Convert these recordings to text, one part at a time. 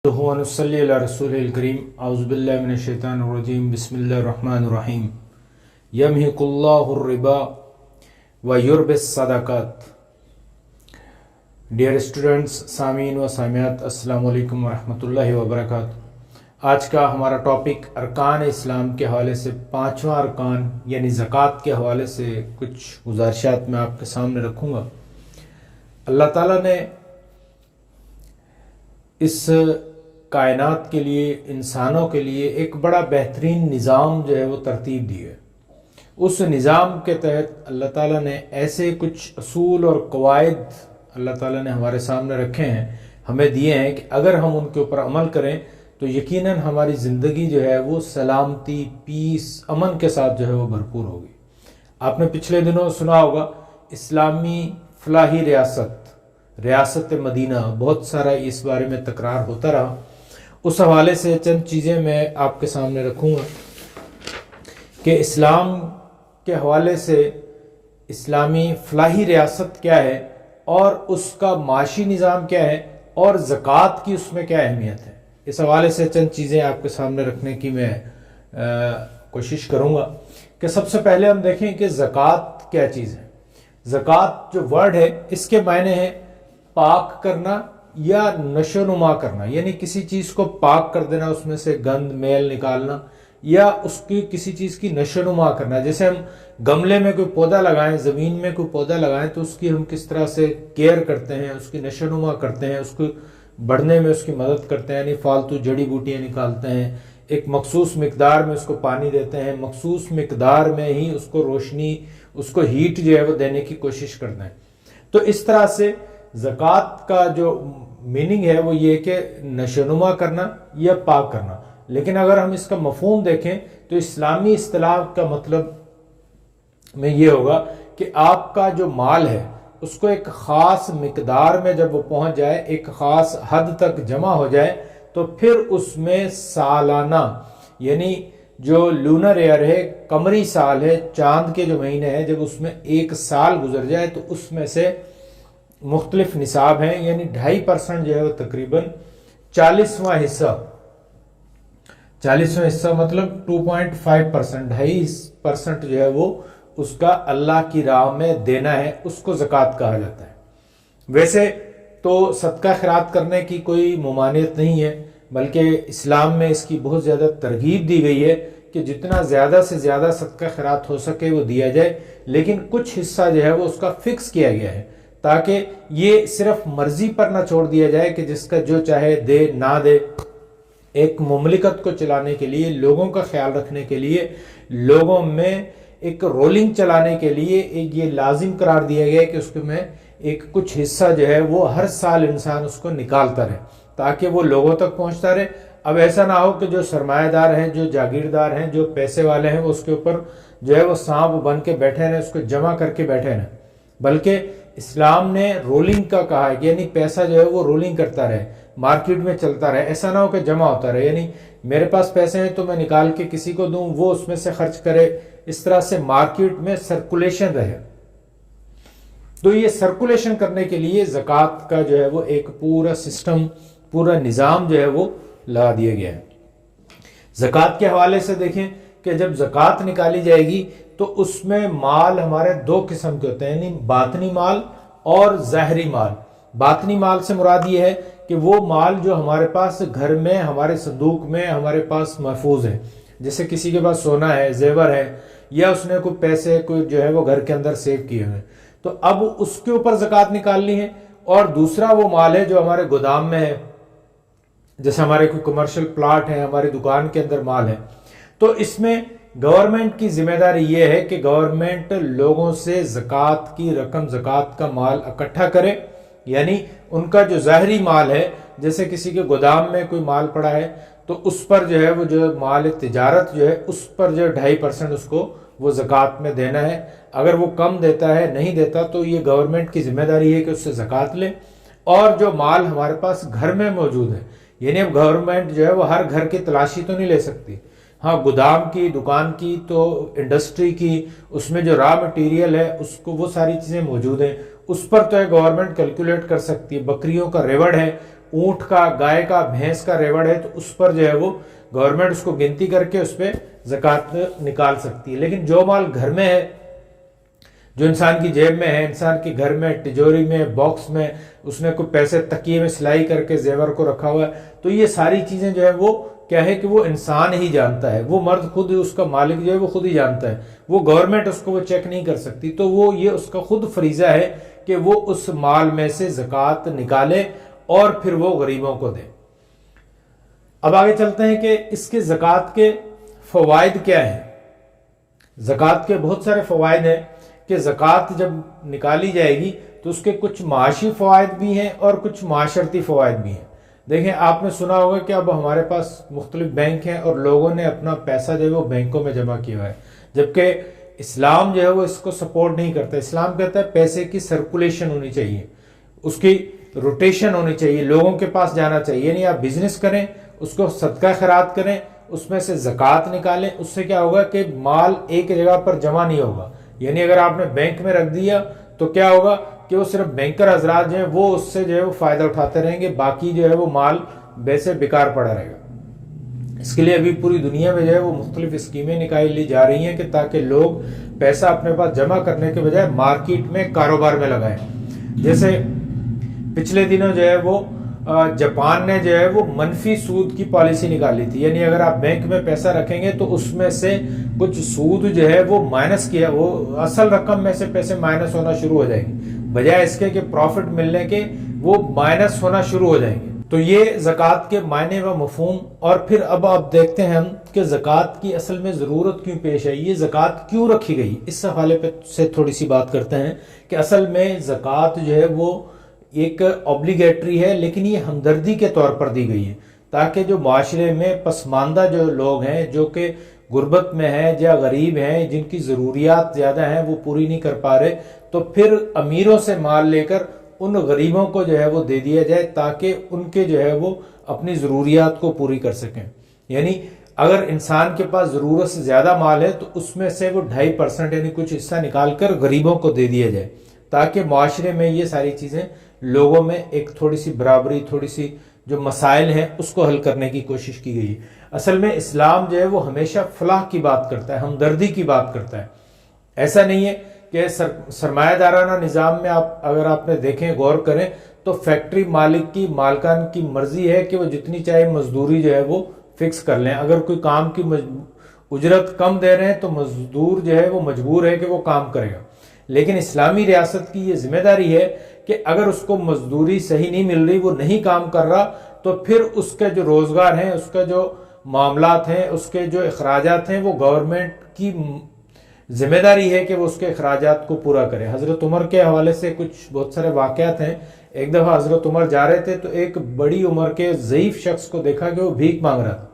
ونصلي على رسول الكريم اعوذ بالله من الشیطان الرجیم بسم اللہ الرحمن الرحیم یمحق اللہ الربا ویربی الصدقات. ڈیئر اسٹوڈنٹس، سامعین و سامعات، السلام علیکم ورحمۃ اللہ وبرکاتہ. آج کا ہمارا ٹاپک ارکان اسلام کے حوالے سے پانچواں ارکان یعنی زکوٰۃ کے حوالے سے کچھ گزارشات میں آپ کے سامنے رکھوں گا. اللہ تعالیٰ نے اس کائنات کے لیے، انسانوں کے لیے ایک بڑا بہترین نظام جو ہے وہ ترتیب دی ہے. اس نظام کے تحت اللہ تعالیٰ نے ایسے کچھ اصول اور قواعد اللہ تعالیٰ نے ہمارے سامنے رکھے ہیں، ہمیں دیے ہیں کہ اگر ہم ان کے اوپر عمل کریں تو یقیناً ہماری زندگی جو ہے وہ سلامتی، پیس، امن کے ساتھ جو ہے وہ بھرپور ہوگی. آپ نے پچھلے دنوں سنا ہوگا اسلامی فلاحی ریاست مدینہ، بہت سارا اس بارے میں تکرار ہوتا رہا. اس حوالے سے چند چیزیں میں آپ کے سامنے رکھوں گا کہ اسلام کے حوالے سے اسلامی فلاحی ریاست کیا ہے اور اس کا معاشی نظام کیا ہے اور زکوٰۃ کی اس میں کیا اہمیت ہے. اس حوالے سے چند چیزیں آپ کے سامنے رکھنے کی میں کوشش کروں گا کہ سب سے پہلے ہم دیکھیں کہ زکوٰۃ کیا چیز ہے. زکوٰۃ جو ورڈ ہے اس کے معنی ہے پاک کرنا یا نشو نما کرنا، یعنی کسی چیز کو پاک کر دینا، اس میں سے گند میل نکالنا، یا اس کی کسی چیز کی نشو نما کرنا. جیسے ہم گملے میں کوئی پودا لگائیں، زمین میں کوئی پودا لگائیں تو اس کی ہم کس طرح سے کیئر کرتے ہیں، اس کی نشو نما کرتے ہیں، اس کو بڑھنے میں اس کی مدد کرتے ہیں، یعنی فالتو جڑی بوٹیاں نکالتے ہیں، ایک مخصوص مقدار میں اس کو پانی دیتے ہیں، مخصوص مقدار میں ہی اس کو روشنی، اس کو ہیٹ جو ہے وہ دینے کی کوشش کرتے ہیں. تو اس طرح سے زکوٰۃ کا جو میننگ ہے وہ یہ کہ نشونما کرنا یا پاک کرنا. لیکن اگر ہم اس کا مفہوم دیکھیں تو اسلامی اصطلاح کا مطلب میں یہ ہوگا کہ آپ کا جو مال ہے اس کو ایک خاص مقدار میں جب وہ پہنچ جائے، ایک خاص حد تک جمع ہو جائے، تو پھر اس میں سالانہ، یعنی جو لونر ایئر ہے، قمری سال ہے، چاند کے جو مہینے ہیں، جب اس میں ایک سال گزر جائے تو اس میں سے مختلف نصاب ہیں، یعنی 2.5% جو ہے وہ تقریباً 40واں حصہ مطلب 2.5%، 2.5% جو ہے وہ اس کا اللہ کی راہ میں دینا ہے، اس کو زکوٰۃ کہا جاتا ہے. ویسے تو صدقہ خیرات کرنے کی کوئی ممانعت نہیں ہے، بلکہ اسلام میں اس کی بہت زیادہ ترغیب دی گئی ہے کہ جتنا زیادہ سے زیادہ صدقہ خیرات ہو سکے وہ دیا جائے. لیکن کچھ حصہ جو ہے وہ اس کا فکس کیا گیا ہے تاکہ یہ صرف مرضی پر نہ چھوڑ دیا جائے کہ جس کا جو چاہے دے نہ دے. ایک مملکت کو چلانے کے لیے، لوگوں کا خیال رکھنے کے لیے، لوگوں میں ایک رولنگ چلانے کے لیے ایک یہ لازم قرار دیا گیا کہ اس میں ایک کچھ حصہ جو ہے وہ ہر سال انسان اس کو نکالتا رہے تاکہ وہ لوگوں تک پہنچتا رہے. اب ایسا نہ ہو کہ جو سرمایہ دار ہیں، جو جاگیردار ہیں، جو پیسے والے ہیں، وہ اس کے اوپر جو ہے وہ سانپ بن کے بیٹھے رہے، اس کو جمع کر کے بیٹھے رہے. بلکہ اسلام نے رولنگ کا کہا ہے، یعنی پیسہ جو ہے وہ رولنگ کرتا رہے، مارکیٹ میں چلتا رہے. ایسا نہ ہو کہ جمع ہوتا رہے، یعنی میرے پاس پیسے ہیں تو میں نکال کے کسی کو دوں، وہ اس میں سے خرچ کرے، اس طرح سے مارکیٹ میں سرکولیشن رہے. تو یہ سرکولیشن کرنے کے لیے زکوٰۃ کا جو ہے وہ ایک پورا سسٹم، پورا نظام جو ہے وہ لگا دیا گیا ہے. زکوٰۃ کے حوالے سے دیکھیں کہ جب زکوٰۃ نکالی جائے گی تو اس میں مال ہمارے 2 قسم کے ہوتے ہیں، یعنی باطنی مال اور ظاہری مال. باطنی مال سے مراد یہ ہے کہ وہ مال جو ہمارے پاس گھر میں، ہمارے صندوق میں ہمارے پاس محفوظ ہے. جیسے کسی کے پاس سونا ہے، زیور ہے، یا اس نے کوئی پیسے کوئی جو ہے وہ گھر کے اندر سیو کیے ہوئے، تو اب اس کے اوپر زکوٰۃ نکالنی ہے. اور دوسرا وہ مال ہے جو ہمارے گودام میں ہے، جیسے ہمارے کوئی کمرشل پلاٹ ہے، ہماری دکان کے اندر مال ہے. تو اس میں گورنمنٹ کی ذمہ داری یہ ہے کہ گورنمنٹ لوگوں سے زکوٰۃ کی رقم، زکوٰۃ کا مال اکٹھا کرے. یعنی ان کا جو ظاہری مال ہے، جیسے کسی کے گودام میں کوئی مال پڑا ہے تو اس پر جو ہے وہ جو مال تجارت جو ہے اس پر جو 2.5% اس کو وہ زکوٰۃ میں دینا ہے. اگر وہ کم دیتا ہے، نہیں دیتا، تو یہ گورنمنٹ کی ذمہ داری ہے کہ اس سے زکوٰۃ لے. اور جو مال ہمارے پاس گھر میں موجود ہے، یعنی اب گورنمنٹ جو ہے وہ ہر گھر کی تلاشی تو نہیں لے سکتی. ہاں، گودام کی، دکان کی، تو انڈسٹری کی، اس میں جو را مٹیریل ہے اس کو، وہ ساری چیزیں موجود ہیں، اس پر تو ہے گورنمنٹ کیلکولیٹ کر سکتی ہے. بکریوں کا ریوڑ ہے، اونٹ کا، گائے کا، بھینس کا ریوڑ ہے تو اس پر جو ہے وہ گورنمنٹ اس کو گنتی کر کے اس پہ زکوٰۃ نکال سکتی ہے. لیکن جو مال گھر میں ہے، جو انسان کی جیب میں ہے، انسان کے گھر میں، تجوری میں، باکس میں، اس نے کوئی پیسے تکیے میں سلائی کر کے زیور کو رکھا ہوا ہے، تو یہ ساری چیزیں جو ہے وہ کیا ہے کہ وہ انسان ہی جانتا ہے، وہ مرد خود، اس کا مالک جو ہے وہ خود ہی جانتا ہے، وہ گورنمنٹ اس کو وہ چیک نہیں کر سکتی. تو وہ یہ اس کا خود فریضہ ہے کہ وہ اس مال میں سے زکوٰۃ نکالے اور پھر وہ غریبوں کو دے. اب آگے چلتے ہیں کہ اس کے زکوٰۃ کے فوائد کیا ہیں. زکوٰۃ کے بہت سارے فوائد ہیں کہ زکوٰۃ جب نکالی جائے گی تو اس کے کچھ معاشی فوائد بھی ہیں اور کچھ معاشرتی فوائد بھی ہیں. دیکھیں، آپ نے سنا ہوگا کہ اب ہمارے پاس مختلف بینک ہیں اور لوگوں نے اپنا پیسہ جو ہے وہ بینکوں میں جمع کیا ہوا ہے، جبکہ اسلام جو ہے وہ اس کو سپورٹ نہیں کرتا. اسلام کہتا ہے پیسے کی سرکولیشن ہونی چاہیے، اس کی روٹیشن ہونی چاہیے، لوگوں کے پاس جانا چاہیے. یعنی آپ بزنس کریں، اس کو صدقہ خیرات کریں، اس میں سے زکوٰۃ نکالیں. اس سے کیا ہوگا کہ مال ایک جگہ پر جمع نہیں ہوگا. یعنی اگر آپ نے بینک میں رکھ دیا تو کیا ہوگا کہ وہ صرف بینکر حضرات جو ہیں وہ اس سے جو ہے وہ فائدہ اٹھاتے رہیں گے، باقی جو ہے وہ مال ویسے بیکار پڑا رہے گا. اس کے لیے ابھی پوری دنیا میں جو ہے وہ مختلف اسکیمیں نکالی جا رہی ہیں کہ تاکہ لوگ پیسہ اپنے پاس جمع کرنے کے بجائے مارکیٹ میں، کاروبار میں لگائیں. جیسے پچھلے دنوں جو ہے وہ جاپان نے جو ہے وہ منفی سود کی پالیسی نکالی تھی. یعنی اگر آپ بینک میں پیسہ رکھیں گے تو اس میں سے کچھ سود جو ہے وہ مائنس کیا، وہ اصل رقم میں سے پیسے مائنس ہونا شروع ہو جائیں گے، بجائے اس کے کہ پروفٹ ملنے کے وہ مائنس ہونا شروع ہو جائیں گے. تو یہ زکوٰۃ کے معنی و مفہوم. اور پھر اب آپ دیکھتے ہیں ہم کہ زکوٰۃ کی اصل میں ضرورت کیوں پیش آئی، یہ زکوٰۃ کیوں رکھی گئی. اس حوالے پہ سے تھوڑی سی بات کرتے ہیں کہ اصل میں زکوٰۃ جو ہے وہ ایک اوبلیگیٹری ہے، لیکن یہ ہمدردی کے طور پر دی گئی ہے تاکہ جو معاشرے میں پسماندہ جو لوگ ہیں، جو کہ غربت میں ہیں یا غریب ہیں، جن کی ضروریات زیادہ ہیں وہ پوری نہیں کر پا رہے، تو پھر امیروں سے مال لے کر ان غریبوں کو جو ہے وہ دے دیا جائے تاکہ ان کے جو ہے وہ اپنی ضروریات کو پوری کر سکیں. یعنی اگر انسان کے پاس ضرورت سے زیادہ مال ہے تو اس میں سے وہ 2.5% یعنی کچھ حصہ نکال کر غریبوں کو دے دیا جائے تاکہ معاشرے میں یہ ساری چیزیں لوگوں میں ایک تھوڑی سی برابری، تھوڑی سی جو مسائل ہیں اس کو حل کرنے کی کوشش کی گئی. اصل میں اسلام جو ہے وہ ہمیشہ فلاح کی بات کرتا ہے، ہمدردی کی بات کرتا ہے. ایسا نہیں ہے کہ سرمایہ دارانہ نظام میں اگر آپ نے دیکھیں، غور کریں تو فیکٹری مالک کی، مالکان کی مرضی ہے کہ وہ جتنی چاہے مزدوری جو ہے وہ فکس کر لیں. اگر کوئی کام کی اجرت کم دے رہے ہیں تو مزدور جو ہے وہ مجبور ہے کہ وہ کام کرے گا. لیکن اسلامی ریاست کی یہ ذمہ داری ہے کہ اگر اس کو مزدوری صحیح نہیں مل رہی، وہ نہیں کام کر رہا، تو پھر اس کے جو روزگار ہیں، اس کا جو معاملات ہیں، اس کے جو اخراجات ہیں، وہ گورنمنٹ کی ذمہ داری ہے کہ وہ اس کے اخراجات کو پورا کرے. حضرت عمر کے حوالے سے کچھ بہت سارے واقعات ہیں. ایک دفعہ حضرت عمر جا رہے تھے تو ایک بڑی عمر کے ضعیف شخص کو دیکھا کہ وہ بھیک مانگ رہا تھا.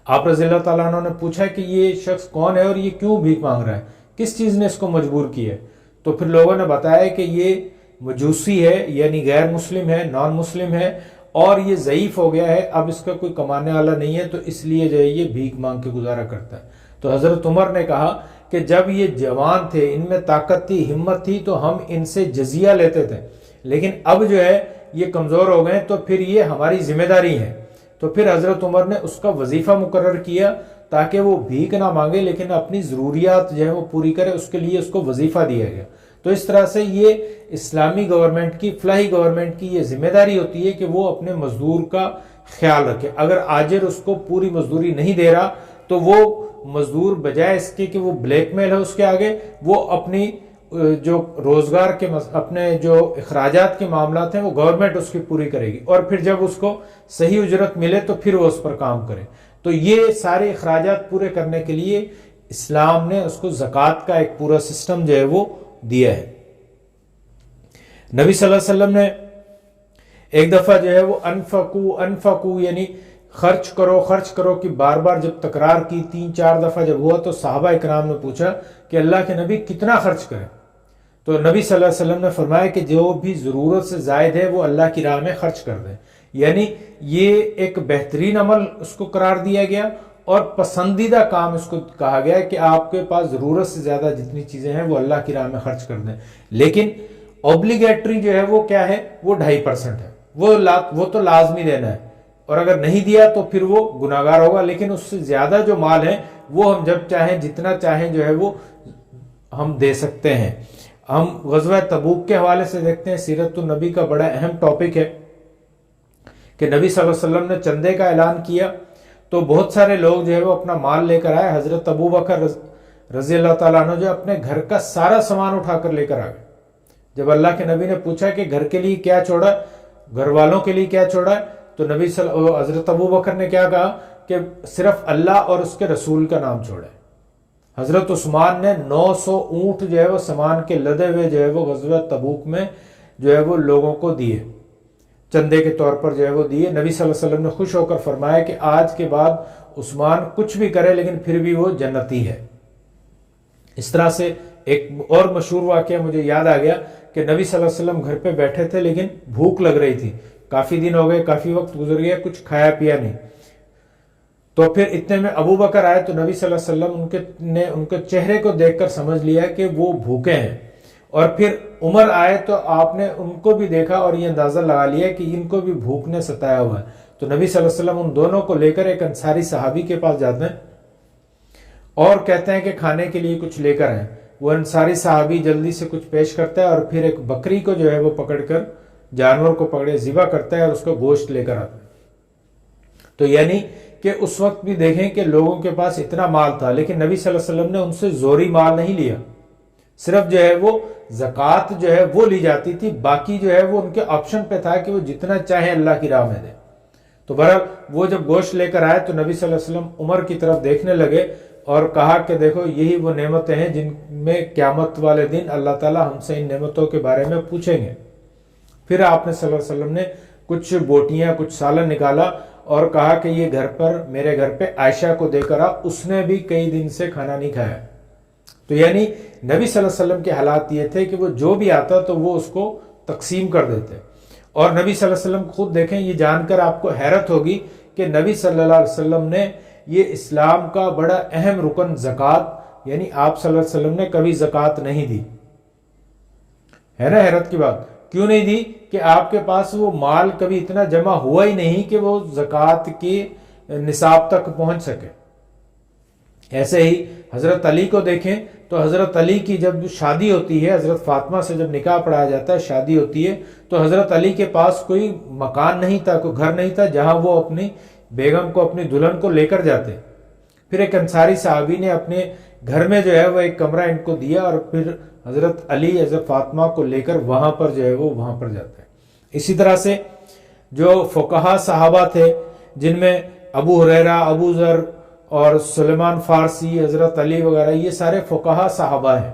آپ رضی اللہ تعالیٰ عنہ نے پوچھا کہ یہ شخص کون ہے اور یہ کیوں بھیک مانگ رہا ہے، کس چیز نے اس کو مجبور کیا ہے؟ تو پھر لوگوں نے بتایا کہ یہ مجوسی ہے، یعنی غیر مسلم ہے، نان مسلم ہے، اور یہ ضعیف ہو گیا ہے، اب اس کا کوئی کمانے والا نہیں ہے، تو اس لیے جو ہے یہ بھیک مانگ کے گزارا کرتا ہے. تو حضرت عمر نے کہا کہ جب یہ جوان تھے، ان میں طاقت تھی، ہمت تھی، تو ہم ان سے جزیہ لیتے تھے، لیکن اب جو ہے یہ کمزور ہو گئے تو پھر یہ ہماری ذمہ داری ہے. تو پھر حضرت عمر نے اس کا وظیفہ مقرر کیا تاکہ وہ بھیک نہ مانگے لیکن اپنی ضروریات جو ہے وہ پوری کرے، اس کے لیے اس کو وظیفہ دیا گیا. تو اس طرح سے یہ اسلامی گورنمنٹ کی، فلاحی گورنمنٹ کی یہ ذمہ داری ہوتی ہے کہ وہ اپنے مزدور کا خیال رکھے. اگر آجر اس کو پوری مزدوری نہیں دے رہا تو وہ مزدور بجائے اس کے کہ وہ بلیک میل ہے اس کے آگے، وہ اپنی جو روزگار کے اپنے جو اخراجات کے معاملات ہیں وہ گورنمنٹ اس کی پوری کرے گی، اور پھر جب اس کو صحیح اجرت ملے تو پھر وہ اس پر کام کرے. تو یہ سارے اخراجات پورے کرنے کے لیے اسلام نے اس کو زکوٰۃ کا ایک پورا سسٹم جو ہے وہ دیا ہے. نبی صلی اللہ علیہ وسلم نے ایک دفعہ جو ہے وہ انفقو یعنی خرچ کرو کی بار بار جب تکرار کی، 3-4 دفعہ جب ہوا، تو صحابہ اکرام نے پوچھا کہ اللہ کے نبی کتنا خرچ کریں؟ تو نبی صلی اللہ علیہ وسلم نے فرمایا کہ جو بھی ضرورت سے زائد ہے وہ اللہ کی راہ میں خرچ کر دیں. یعنی یہ ایک بہترین عمل اس کو قرار دیا گیا اور پسندیدہ کام اس کو کہا گیا کہ آپ کے پاس ضرورت سے زیادہ جتنی چیزیں ہیں وہ اللہ کی راہ میں خرچ کر دیں. لیکن اوبلیگیٹری جو ہے وہ کیا ہے، وہ 2.5% ہے. وہ تو لازمی دینا ہے، اور اگر نہیں دیا تو پھر وہ گناہگار ہوگا، لیکن اس سے زیادہ جو مال ہے وہ ہم جب چاہیں جتنا چاہیں جو ہے وہ ہم دے سکتے ہیں۔ ہم غزوہ تبوک کے حوالے سے دیکھتے ہیں، سیرت النبی کا بڑا اہم ٹاپک ہے کہ نبی صلی اللہ علیہ وسلم نے چندے کا اعلان کیا تو بہت سارے لوگ جو ہے وہ اپنا مال لے کر آئے۔ حضرت ابو بکر رضی اللہ تعالیٰ عنہ جو اپنے گھر کا سارا سامان اٹھا کر لے کر آ گئے۔ جب اللہ کے نبی نے پوچھا کہ گھر کے لیے کیا چھوڑا، گھر والوں کے لیے کیا چھوڑا ہے، تو حضرت ابو بکر نے کیا کہا کہ صرف اللہ اور اس کے رسول کا نام چھوڑا ہے۔ حضرت عثمان نے 900 اونٹ جو ہے وہ سامان کے لدے ہوئے جو ہے وہ غزوہ تبوک میں جو ہے وہ لوگوں کو دیے، چندے کے طور پر جو ہے وہ دیے۔ نبی صلی اللہ علیہ وسلم نے خوش ہو کر فرمایا کہ آج کے بعد عثمان کچھ بھی کرے لیکن پھر بھی وہ جنتی ہے۔ اس طرح سے ایک اور مشہور واقعہ مجھے یاد آ گیا کہ نبی صلی اللہ علیہ وسلم گھر پہ بیٹھے تھے لیکن بھوک لگ رہی تھی، کافی دن ہو گئے، کافی وقت گزر گیا، کچھ کھایا پیا نہیں۔ تو پھر اتنے میں ابو بکر آئے تو نبی صلی اللہ علیہ وسلم نے ان کے چہرے کو دیکھ کر سمجھ لیا کہ وہ بھوکے ہیں، اور پھر عمر آئے تو آپ نے ان کو بھی دیکھا اور یہ اندازہ لگا لیا کہ ان کو بھی بھوک نے ستایا ہوا ہے۔ تو نبی صلی اللہ علیہ وسلم ان دونوں کو لے کر ایک انصاری صحابی کے پاس جاتے ہیں اور کہتے ہیں کہ کھانے کے لیے کچھ لے کر آئیں۔ وہ انصاری صحابی جلدی سے کچھ پیش کرتا ہے اور پھر ایک بکری کو جو ہے وہ پکڑ کر، جانور کو پکڑے ذبح کرتا ہے اور اس کو گوشت لے کر آتا ہے۔ تو یعنی کہ اس وقت بھی دیکھیں کہ لوگوں کے پاس اتنا مال تھا، لیکن نبی صلی اللہ علیہ وسلم نے ان سے زوری مال نہیں لیا، صرف جو ہے وہ زکوٰۃ جو ہے وہ لی جاتی تھی، باقی جو ہے وہ ان کے آپشن پہ تھا کہ وہ جتنا چاہیں اللہ کی راہ میں دیں۔ تو بہرحال وہ جب گوشت لے کر آئے تو نبی صلی اللہ علیہ وسلم عمر کی طرف دیکھنے لگے اور کہا کہ دیکھو یہی وہ نعمتیں ہیں جن میں قیامت والے دن اللہ تعالیٰ ہم سے ان نعمتوں کے بارے میں پوچھیں گے۔ پھر آپ نے صلی اللہ علیہ وسلم نے کچھ بوٹیاں، کچھ سالن نکالا اور کہا کہ یہ گھر پر، میرے گھر پہ عائشہ کو دے کر آ، اس نے بھی کئی دن سے کھانا نہیں کھایا۔ تو یعنی نبی صلی اللہ علیہ وسلم کے حالات یہ تھے کہ وہ جو بھی آتا تو وہ اس کو تقسیم کر دیتے، اور نبی صلی اللہ علیہ وسلم خود دیکھیں، یہ جان کر آپ کو حیرت ہوگی کہ نبی صلی اللہ علیہ وسلم نے یہ اسلام کا بڑا اہم رکن زکوٰۃ، یعنی آپ صلی اللہ علیہ وسلم نے کبھی زکوٰۃ نہیں دی۔ ہے نا حیرت کی بات؟ کیوں نہیں دی؟ کہ آپ کے پاس وہ مال کبھی اتنا جمع ہوا ہی نہیں کہ وہ زکوٰۃ کی نصاب تک پہنچ سکے۔ ایسے ہی حضرت علی کو دیکھیں تو حضرت علی کی جب شادی ہوتی ہے، حضرت فاطمہ سے جب نکاح پڑھایا جاتا ہے، شادی ہوتی ہے، تو حضرت علی کے پاس کوئی مکان نہیں تھا، کوئی گھر نہیں تھا جہاں وہ اپنی بیگم کو، اپنی دلہن کو لے کر جاتے۔ پھر ایک انصاری صحابی نے اپنے گھر میں جو ہے وہ ایک کمرہ ان کو دیا اور پھر حضرت علی، حضرت فاطمہ کو لے کر وہاں پر جو ہے وہ وہاں پر جاتے ہیں۔ اسی طرح سے جو فقہا صحابہ تھے، جن میں ابو ہریرہ، ابو ذر اور سلیمان فارسی، حضرت علی وغیرہ، یہ سارے فقہا صحابہ ہیں،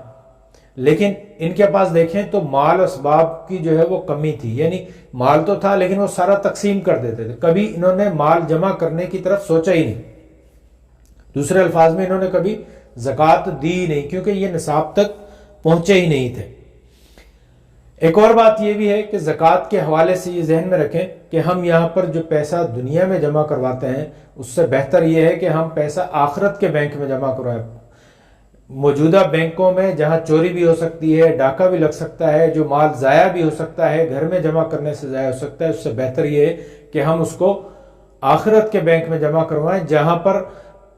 لیکن ان کے پاس دیکھیں تو مال اسباب کی جو ہے وہ کمی تھی، یعنی مال تو تھا لیکن وہ سارا تقسیم کر دیتے تھے، کبھی انہوں نے مال جمع کرنے کی طرف سوچا ہی نہیں۔ دوسرے الفاظ میں انہوں نے کبھی زکوٰۃ دی ہی نہیں، کیونکہ یہ نصاب تک پہنچے ہی نہیں تھے۔ ایک اور بات یہ بھی ہے کہ زکوٰۃ کے حوالے سے یہ ذہن میں رکھیں کہ ہم یہاں پر جو پیسہ دنیا میں جمع کرواتے ہیں اس سے بہتر یہ ہے کہ ہم پیسہ آخرت کے بینک میں جمع کروائیں۔ موجودہ بینکوں میں جہاں چوری بھی ہو سکتی ہے، ڈاکہ بھی لگ سکتا ہے، جو مال ضائع بھی ہو سکتا ہے، گھر میں جمع کرنے سے ضائع ہو سکتا ہے، اس سے بہتر یہ ہے کہ ہم اس کو آخرت کے بینک میں جمع کروائیں، جہاں پر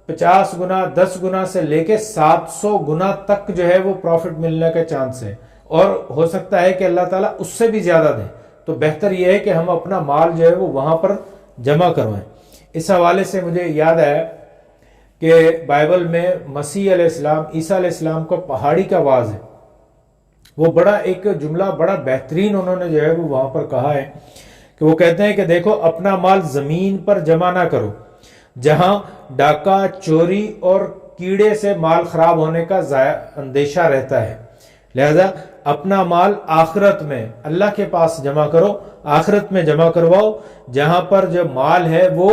50 گنا، 10 گنا سے لے کے 700 گنا تک جو ہے وہ پروفٹ ملنے کا چانس ہے، اور ہو سکتا ہے کہ اللہ تعالیٰ اس سے بھی زیادہ دیں۔ تو بہتر یہ ہے کہ ہم اپنا مال جو ہے وہ وہاں پر جمع کروائیں۔ اس حوالے سے مجھے یاد آیا کہ بائبل میں مسیح علیہ السلام، عیسیٰ علیہ السلام کو پہاڑی کا واز ہے، وہ بڑا ایک جملہ بڑا بہترین انہوں نے جو ہے وہ وہاں پر کہا ہے کہ وہ کہتے ہیں کہ دیکھو، اپنا مال زمین پر جمع نہ کرو جہاں ڈاکہ، چوری اور کیڑے سے مال خراب ہونے کا اندیشہ رہتا ہے، لہذا اپنا مال آخرت میں اللہ کے پاس جمع کرو، آخرت میں جمع کرواؤ، جہاں پر جو مال ہے وہ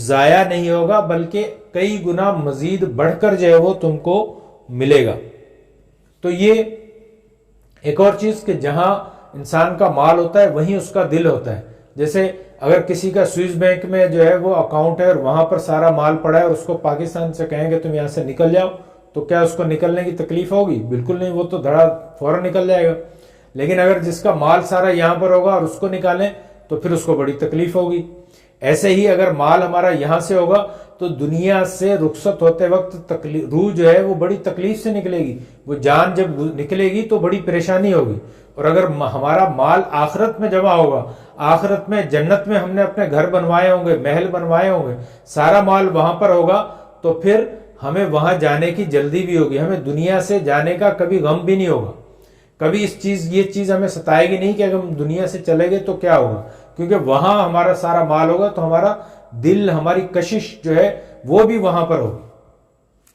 ضائع نہیں ہوگا بلکہ کئی گنا مزید بڑھ کر جو ہے وہ تم کو ملے گا۔ تو یہ ایک اور چیز کہ جہاں انسان کا مال ہوتا ہے وہیں اس کا دل ہوتا ہے۔ جیسے اگر کسی کا سوئس بینک میں جو ہے وہ اکاؤنٹ ہے اور وہاں پر سارا مال پڑا ہے اور اس کو پاکستان سے کہیں گے تم یہاں سے نکل جاؤ، تو کیا اس کو نکلنے کی تکلیف ہوگی؟ بالکل نہیں، وہ تو دھڑا فوراً نکل جائے گا۔ لیکن اگر جس کا مال سارا یہاں پر ہوگا اور اس کو نکالیں تو پھر اس کو بڑی تکلیف ہوگی۔ ایسے ہی اگر مال ہمارا یہاں سے ہوگا تو دنیا سے رخصت ہوتے وقت روح جو ہے وہ بڑی تکلیف سے نکلے گی، وہ جان جب نکلے گی تو بڑی پریشانی ہوگی۔ اور اگر ہمارا مال آخرت میں جمع ہوگا، آخرت میں جنت میں ہم نے اپنے گھر بنوائے ہوں گے، محل بنوائے ہوں گے، سارا مال وہاں پر ہوگا، تو پھر ہمیں وہاں جانے کی جلدی بھی ہوگی، ہمیں دنیا سے جانے کا کبھی غم بھی نہیں ہوگا، کبھی یہ چیز ہمیں ستائے گی نہیں کہ اگر ہم دنیا سے چلے گئے تو کیا ہوگا، کیونکہ وہاں ہمارا سارا مال ہوگا تو ہمارا دل، ہماری کشش جو ہے وہ بھی وہاں پر ہوگی۔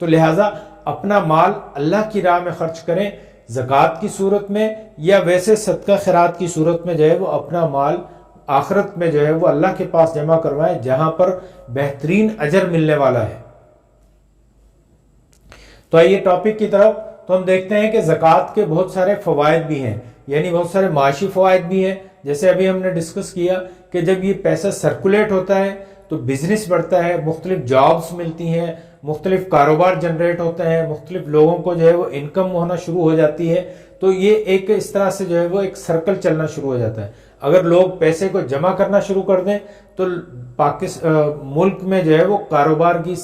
تو لہٰذا اپنا مال اللہ کی راہ میں خرچ کریں، زکوٰۃ کی صورت میں یا ویسے صدقہ خیرات کی صورت میں جو ہے وہ اپنا مال آخرت میں جو ہے وہ اللہ کے پاس جمع کروائیں، جہاں پر بہترین اجر ملنے والا ہے۔ تو آئیے ٹاپک کی طرف، تو ہم دیکھتے ہیں کہ زکوٰۃ کے بہت سارے فوائد بھی ہیں، یعنی بہت سارے معاشی فوائد بھی ہیں۔ جیسے ابھی ہم نے ڈسکس کیا کہ جب یہ پیسہ سرکولیٹ ہوتا ہے تو بزنس بڑھتا ہے، مختلف جابز ملتی ہیں، مختلف کاروبار جنریٹ ہوتے ہیں، مختلف لوگوں کو جو ہے وہ انکم ہونا شروع ہو جاتی ہے، تو یہ ایک اس طرح سے جو ہے وہ ایک سرکل چلنا شروع ہو جاتا ہے۔ اگر لوگ پیسے کو جمع کرنا شروع کر دیں تو ملک میں جو ہے وہ کاروباری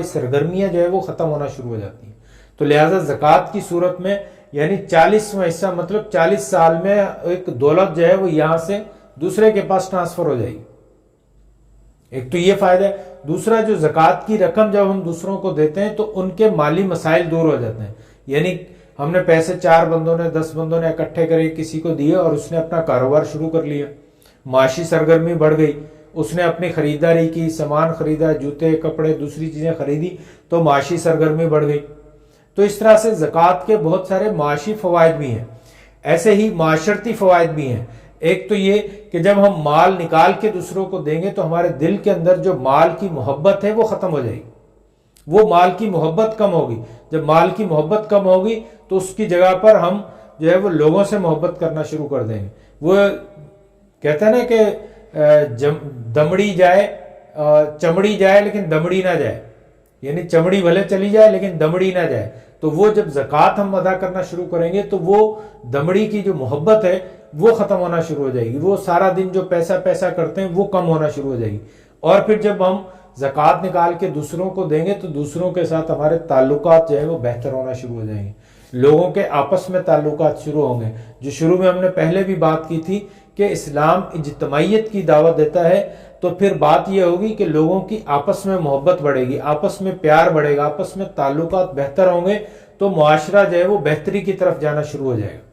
سرگرمیاں جو ہے وہ ختم ہونا شروع ہو جاتی ہیں۔ تو لہٰذا زکوٰۃ کی صورت میں یعنی 40واں حصہ، مطلب 40 سال میں ایک دولت جو ہے وہ یہاں سے دوسرے کے پاس ٹرانسفر ہو جائے گی۔ ایک تو یہ فائدہ ہے۔ دوسرا، جو زکوٰۃ کی رقم جب ہم دوسروں کو دیتے ہیں تو ان کے مالی مسائل دور ہو جاتے ہیں، یعنی ہم نے پیسے 4 بندوں نے 10 بندوں نے اکٹھے کرے کسی کو دیے اور اس نے اپنا کاروبار شروع کر لیا، معاشی سرگرمی بڑھ گئی، اس نے اپنی خریداری کی، سامان خریدا، جوتے کپڑے دوسری چیزیں خریدی، تو معاشی سرگرمی بڑھ گئی۔ تو اس طرح سے زکوٰۃ کے بہت سارے معاشی فوائد بھی ہیں، ایسے ہی معاشرتی فوائد بھی ہیں۔ ایک تو یہ کہ جب ہم مال نکال کے دوسروں کو دیں گے تو ہمارے دل کے اندر جو مال کی محبت ہے وہ ختم ہو جائے گی، وہ مال کی محبت کم ہوگی۔ جب مال کی محبت کم ہوگی تو اس کی جگہ پر ہم جو ہے وہ لوگوں سے محبت کرنا شروع کر دیں گے۔ وہ کہتے ہیں نا کہ دمڑی جائے، چمڑی جائے لیکن دمڑی نہ جائے، یعنی چمڑی بھلے چلی جائے لیکن دمڑی نہ جائے۔ تو وہ جب زکوٰۃ ہم ادا کرنا شروع کریں گے تو وہ دمڑی کی جو محبت ہے وہ ختم ہونا شروع ہو جائے گی، وہ سارا دن جو پیسہ کرتے ہیں وہ کم ہونا شروع ہو جائے گی۔ اور پھر جب ہم زکوٰۃ نکال کے دوسروں کو دیں گے تو دوسروں کے ساتھ ہمارے تعلقات جو ہے وہ بہتر ہونا شروع ہو جائیں گے، لوگوں کے آپس میں تعلقات شروع ہوں گے۔ جو شروع میں ہم نے پہلے بھی بات کی تھی کہ اسلام اجتماعیت کی دعوت دیتا ہے، تو پھر بات یہ ہوگی کہ لوگوں کی آپس میں محبت بڑھے گی، آپس میں پیار بڑھے گا، آپس میں تعلقات بہتر ہوں گے، تو معاشرہ جو ہے وہ بہتری کی طرف جانا شروع ہو جائے گا۔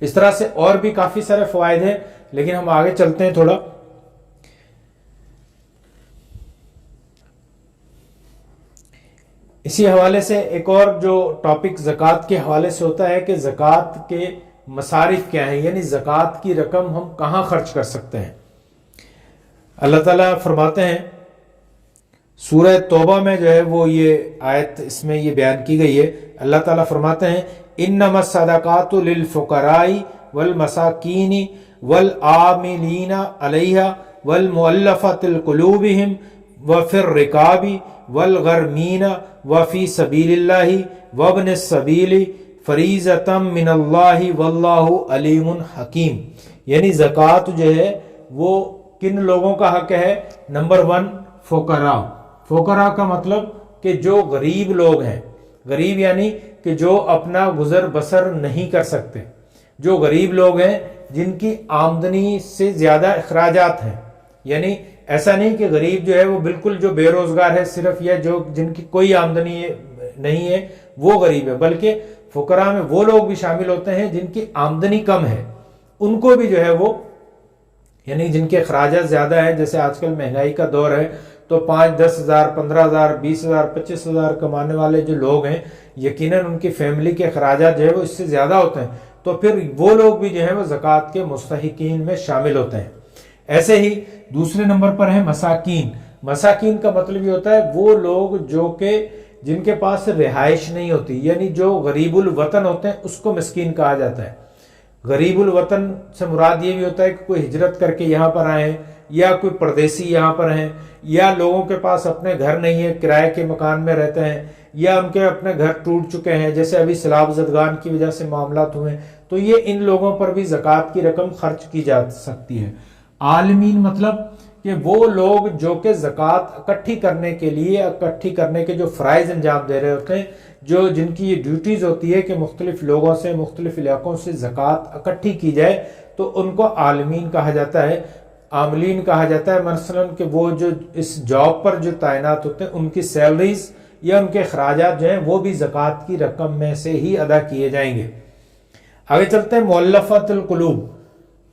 اس طرح سے اور بھی کافی سارے فوائد ہیں، لیکن ہم آگے چلتے ہیں تھوڑا۔ اسی حوالے سے ایک اور جو ٹاپک زکوٰۃ کے حوالے سے ہوتا ہے کہ زکوٰۃ کے مصارف کیا ہیں، یعنی زکوٰۃ کی رقم ہم کہاں خرچ کر سکتے ہیں۔ اللہ تعالیٰ فرماتے ہیں سورہ توبہ میں جو ہے وہ یہ آیت اس میں یہ بیان کی گئی ہے۔ اللہ تعالیٰ فرماتے ہیں انما الصدقات للفقراء والمساکین والعاملین علیہا والمؤلفۃ قلوبہم وفی الرقاب والغرمین وفی سبیل اللہ وابن السبیل فریضۃ من اللہ واللہ علیم حکیم۔ یعنی زکوٰۃ جو ہے وہ کن لوگوں کا حق ہے؟ نمبر 1 فقراء۔ فقراء کا مطلب کہ جو غریب لوگ ہیں، غریب یعنی کہ جو اپنا گزر بسر نہیں کر سکتے، جو غریب لوگ ہیں جن کی آمدنی سے زیادہ اخراجات ہیں، یعنی ایسا نہیں کہ غریب جو ہے وہ بالکل جو بے روزگار ہے صرف، یا جو جن کی کوئی آمدنی نہیں ہے وہ غریب ہے، بلکہ فقراء میں وہ لوگ بھی شامل ہوتے ہیں جن کی آمدنی کم ہے، ان کو بھی جو ہے وہ، یعنی جن کے اخراجات زیادہ ہیں، جیسے آج کل مہنگائی کا دور ہے تو 5-10 ہزار 15 ہزار 20 ہزار 25 ہزار کمانے والے جو لوگ ہیں، یقیناً ان کی فیملی کے اخراجات جو ہے وہ اس سے زیادہ ہوتے ہیں، تو پھر وہ لوگ بھی جو ہے وہ زکوٰۃ کے مستحقین میں شامل ہوتے ہیں۔ ایسے ہی دوسرے نمبر پر ہیں مساکین۔ مساکین کا مطلب یہ ہوتا ہے وہ لوگ جو کہ جن کے پاس رہائش نہیں ہوتی، یعنی جو غریب الوطن ہوتے ہیں اس کو مسکین کہا جاتا ہے۔ غریب الوطن سے مراد یہ بھی ہوتا ہے کہ کوئی ہجرت کر کے یہاں پر آئے ہیں، یا کوئی پردیسی یہاں پر ہیں، یا لوگوں کے پاس اپنے گھر نہیں ہے، کرائے کے مکان میں رہتے ہیں، یا ان کے اپنے گھر ٹوٹ چکے ہیں، جیسے ابھی سیلاب زدگان کی وجہ سے معاملات ہوئے، تو یہ ان لوگوں پر بھی زکوٰۃ کی رقم خرچ کی جا سکتی ہے۔ عالمین مطلب کہ وہ لوگ جو کہ زکوٰۃ اکٹھی کرنے کے لیے، اکٹھی کرنے کے جو فرائض انجام دے رہے ہوتے ہیں، جو جن کی یہ ڈیوٹیز ہوتی ہے کہ مختلف لوگوں سے، مختلف علاقوں سے زکوٰۃ اکٹھی کی جائے، تو ان کو عالمین کہا جاتا ہے، عاملین کہا جاتا ہے۔ مثلاً کہ وہ جو اس جاب پر جو تعینات ہوتے ہیں، ان کی سیلریز یا ان کے اخراجات جو ہیں وہ بھی زکوٰۃ کی رقم میں سے ہی ادا کیے جائیں گے۔ آگے چلتے ہیں مؤلفۃ القلوب۔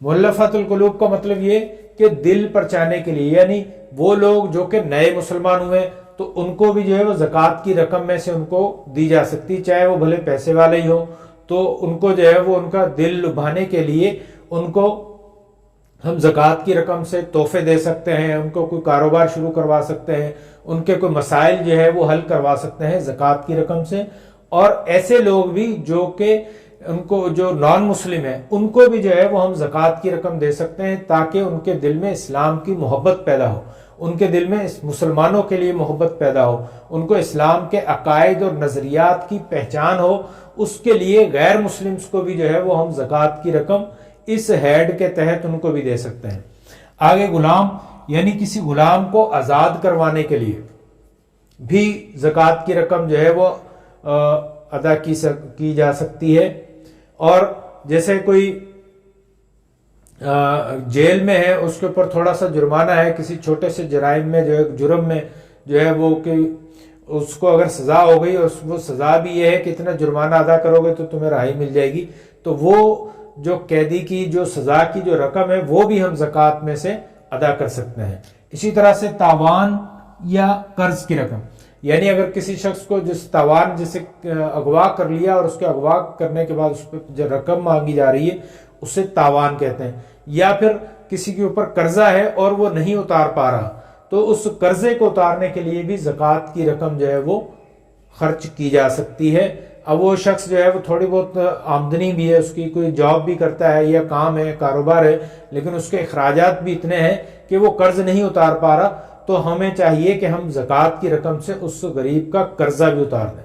مؤلفۃ القلوب کا مطلب یہ کہ دل پرچانے کے لیے، یعنی وہ لوگ جو کہ نئے مسلمان ہوئے تو ان کو بھی جو ہے وہ زکوٰۃ کی رقم میں سے ان کو دی جا سکتی، چاہے وہ بھلے پیسے والے ہی ہوں، تو ان کو جو ہے وہ ان کا دل لبھانے کے لیے ان کو ہم زکوٰۃ کی رقم سے تحفے دے سکتے ہیں، ان کو کوئی کاروبار شروع کروا سکتے ہیں، ان کے کوئی مسائل جو ہے وہ حل کروا سکتے ہیں زکوٰۃ کی رقم سے۔ اور ایسے لوگ بھی جو کہ ان کو جو نان مسلم ہیں، ان کو بھی جو ہے وہ ہم زکوٰۃ کی رقم دے سکتے ہیں، تاکہ ان کے دل میں اسلام کی محبت پیدا ہو، ان کے دل میں مسلمانوں کے لیے محبت پیدا ہو، ان کو اسلام کے عقائد اور نظریات کی پہچان ہو۔ اس کے لیے غیر مسلمز کو بھی جو ہے وہ ہم زکوٰۃ کی رقم اس ہیڈ کے تحت ان کو بھی دے سکتے ہیں۔ آگے غلام، یعنی کسی غلام کو آزاد کروانے کے لیے بھی زکوٰۃ کی رقم جو ہے وہ ادا کی جا سکتی ہے۔ اور جیسے کوئی جیل میں ہے، اس کے اوپر تھوڑا سا جرمانہ ہے، کسی چھوٹے سے جرائم میں جو ہے، جرم میں جو ہے وہ کہ اس کو اگر سزا ہو گئی اور وہ سزا بھی یہ ہے کہ اتنا جرمانہ ادا کرو گے تو تمہیں رہائی مل جائے گی، تو وہ جو قیدی کی جو سزا کی جو رقم ہے وہ بھی ہم زکوٰۃ میں سے ادا کر سکتے ہیں۔ اسی طرح سے تاوان یا قرض کی رقم، یعنی اگر کسی شخص کو جس تاوان، جسے اغوا کر لیا اور اس کے اغوا کرنے کے بعد اس پہ جو رقم مانگی جا رہی ہے اسے تاوان کہتے ہیں، یا پھر کسی کے اوپر قرضہ ہے اور وہ نہیں اتار پا رہا، تو اس قرضے کو اتارنے کے لیے بھی زکوٰۃ کی رقم جو ہے وہ خرچ کی جا سکتی ہے۔ اب وہ شخص جو ہے وہ تھوڑی بہت آمدنی بھی ہے، اس کی کوئی جاب بھی کرتا ہے یا کام ہے، کاروبار ہے، لیکن اس کے اخراجات بھی اتنے ہیں کہ وہ قرض نہیں اتار پا رہا، تو ہمیں چاہیے کہ ہم زکوٰۃ کی رقم سے اس غریب کا قرضہ بھی اتار دیں،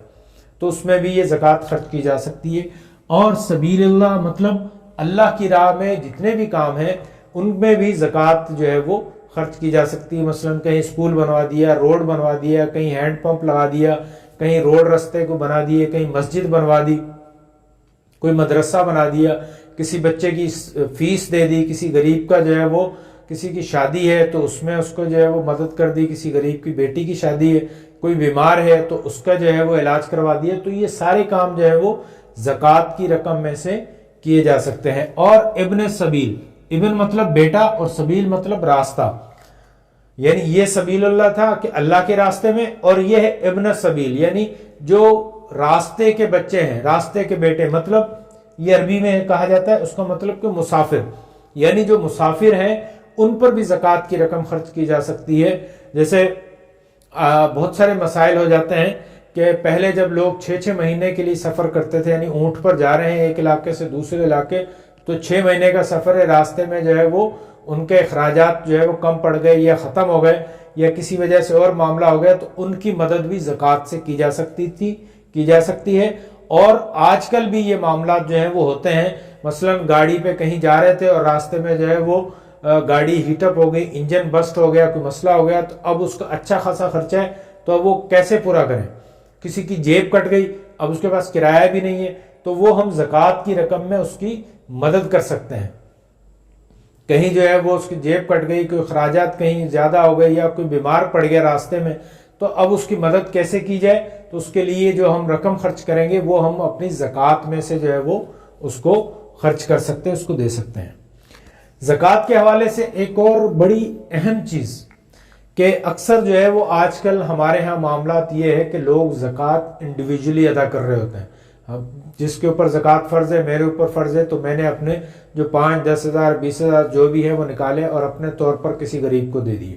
تو اس میں بھی یہ زکوٰۃ خرچ کی جا سکتی ہے۔ اور سبیل اللہ مطلب اللہ کی راہ میں جتنے بھی کام ہیں ان میں بھی زکوٰۃ جو ہے وہ خرچ کی جا سکتی ہے۔ مثلا کہیں اسکول بنوا دیا، روڈ بنوا دیا، کہیں ہینڈ پمپ لگا دیا، کہیں روڈ رستے کو بنا دیے، کہیں مسجد بنوا دی، کوئی مدرسہ بنا دیا، کسی بچے کی فیس دے دی، کسی غریب کا جو ہے وہ کسی کی شادی ہے تو اس میں اس کو جو ہے وہ مدد کر دی، کسی غریب کی بیٹی کی شادی ہے، کوئی بیمار ہے تو اس کا جو ہے وہ علاج کروا دیا، تو یہ سارے کام جو ہے وہ زکوٰۃ کی رقم میں سے کیے جا سکتے ہیں۔ اور ابن سبیل، ابن مطلب بیٹا اور سبیل مطلب راستہ، یعنی یہ سبیل اللہ تھا کہ اللہ کے راستے میں، اور یہ ہے ابن سبیل یعنی جو راستے کے بچے ہیں، راستے کے بیٹے، مطلب یہ عربی میں کہا جاتا ہے، اس کا مطلب کہ مسافر، یعنی جو مسافر ہیں ان پر بھی زکوٰۃ کی رقم خرچ کی جا سکتی ہے۔ جیسے بہت سارے مسائل ہو جاتے ہیں کہ پہلے جب لوگ 6 مہینے کے لیے سفر کرتے تھے، یعنی اونٹ پر جا رہے ہیں ایک علاقے سے دوسرے علاقے، تو 6 مہینے کا سفر ہے، راستے میں جو ہے وہ ان کے اخراجات جو ہے وہ کم پڑ گئے یا ختم ہو گئے یا کسی وجہ سے اور معاملہ ہو گیا، تو ان کی مدد بھی زکوٰۃ سے کی جا سکتی ہے۔ اور آج کل بھی یہ معاملات جو ہیں وہ ہوتے ہیں، مثلا گاڑی پہ کہیں جا رہے تھے اور راستے میں جو ہے وہ گاڑی ہیٹ اپ ہو گئی، انجن بسٹ ہو گیا، کوئی مسئلہ ہو گیا، تو اب اس کا اچھا خاصا خرچہ ہے، تو اب وہ کیسے پورا کریں؟ کسی کی جیب کٹ گئی، اب اس کے پاس کرایہ بھی نہیں ہے، تو وہ ہم زکوٰۃ کی رقم میں اس کی مدد کر سکتے ہیں۔ کہیں جو ہے وہ اس کی جیب کٹ گئی، کوئی اخراجات کہیں زیادہ ہو گئے یا کوئی بیمار پڑ گیا راستے میں، تو اب اس کی مدد کیسے کی جائے؟ تو اس کے لیے جو ہم رقم خرچ کریں گے وہ ہم اپنی زکوٰۃ میں سے جو ہے وہ اس کو خرچ کر سکتے ہیں، اس کو دے سکتے ہیں۔ زکوٰۃ کے حوالے سے ایک اور بڑی اہم چیز کہ اکثر جو ہے وہ آج کل ہمارے ہاں معاملات یہ ہے کہ لوگ زکوٰۃ انڈیویجولی ادا کر رہے ہوتے ہیں، جس کے اوپر زکوٰۃ فرض ہے، میرے اوپر فرض ہے، تو میں نے اپنے جو 5، 10 ہزار، 20 ہزار جو بھی ہے وہ نکالے اور اپنے طور پر کسی غریب کو دے دیے۔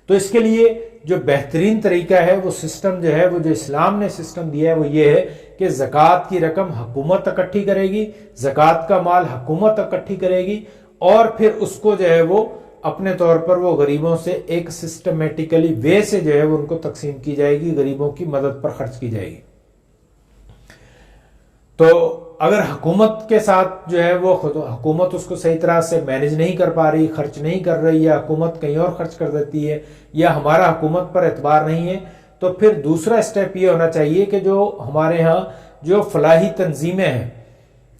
تو اس کے لیے جو بہترین طریقہ ہے وہ سسٹم جو ہے، وہ جو اسلام نے سسٹم دیا ہے، وہ یہ ہے کہ زکوٰۃ کی رقم حکومت اکٹھی کرے گی، زکوٰۃ کا مال حکومت اکٹھی کرے گی، اور پھر اس کو جو ہے وہ اپنے طور پر وہ غریبوں سے ایک سسٹمیٹیکلی وے سے جو ہے وہ ان کو تقسیم کی جائے گی، غریبوں کی مدد پر خرچ کی جائے گی۔ تو اگر حکومت کے ساتھ جو ہے وہ حکومت اس کو صحیح طرح سے مینج نہیں کر پا رہی، خرچ نہیں کر رہی، یا حکومت کہیں اور خرچ کر دیتی ہے، یا ہمارا حکومت پر اعتبار نہیں ہے، تو پھر دوسرا اسٹیپ یہ ہونا چاہیے کہ جو ہمارے ہاں جو فلاحی تنظیمیں ہیں،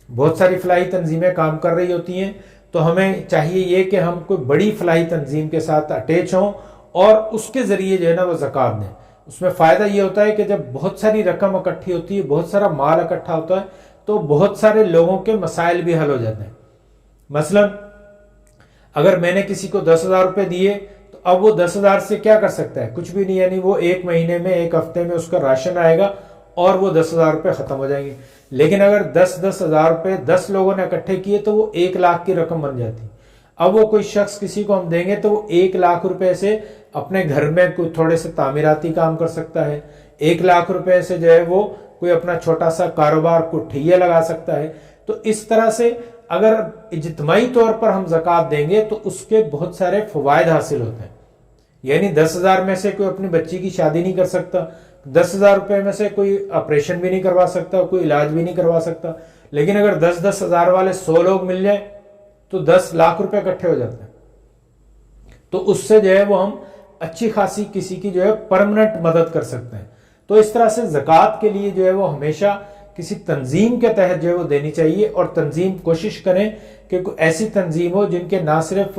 بہت ساری فلاحی تنظیمیں کام کر رہی ہوتی ہیں، تو ہمیں چاہیے یہ کہ ہم کوئی بڑی فلاحی تنظیم کے ساتھ اٹیچ ہوں اور اس کے ذریعے جو ہے نا وہ زکوٰۃ دیں۔ اس میں فائدہ یہ ہوتا ہے کہ جب بہت ساری رقم اکٹھی ہوتی ہے، بہت سارا مال اکٹھا ہوتا ہے، تو بہت سارے لوگوں کے مسائل بھی حل ہو جاتے ہیں۔ مثلا اگر میں نے کسی کو 10,000 روپے دیے، تو اب وہ 10,000 سے کیا کر سکتا ہے؟ کچھ بھی نہیں، یعنی وہ ایک مہینے میں، ایک ہفتے میں اس کا راشن آئے گا اور وہ 10,000 روپے ختم ہو جائیں گے۔ لیکن اگر 10,000 روپے 10 لوگوں نے اکٹھے کیے تو وہ 1,00,000 کی رقم بن جاتی۔ اب وہ کوئی شخص کسی کو ہم دیں گے تو وہ 1,00,000 روپے سے اپنے گھر میں کوئی تھوڑے سے تعمیراتی کام کر سکتا ہے، 1,00,000 روپے سے جو ہے وہ کوئی اپنا چھوٹا سا کاروبار کو ٹھیے لگا سکتا ہے۔ تو اس طرح سے اگر اجتماعی طور پر ہم زکوٰۃ دیں گے تو اس کے بہت سارے فوائد حاصل ہوتے ہیں۔ یعنی 10,000 میں سے کوئی اپنی بچی کی شادی نہیں کر سکتا، 10,000 روپے میں سے کوئی آپریشن بھی نہیں کروا سکتا، کوئی علاج بھی نہیں کروا سکتا، لیکن اگر 10,000 والے 100 لوگ مل جائیں تو 10,00,000 روپے اکٹھے ہو جاتے ہیں۔ تو اس سے جو ہے وہ ہم اچھی خاصی کسی کی جو ہے پرمننٹ مدد کر سکتے ہیں۔ تو اس طرح سے زکوٰۃ کے لیے جو ہے وہ ہمیشہ کسی تنظیم کے تحت جو ہے وہ دینی چاہیے، اور تنظیم کوشش کریں کہ کوئی ایسی تنظیم ہو جن کے نہ صرف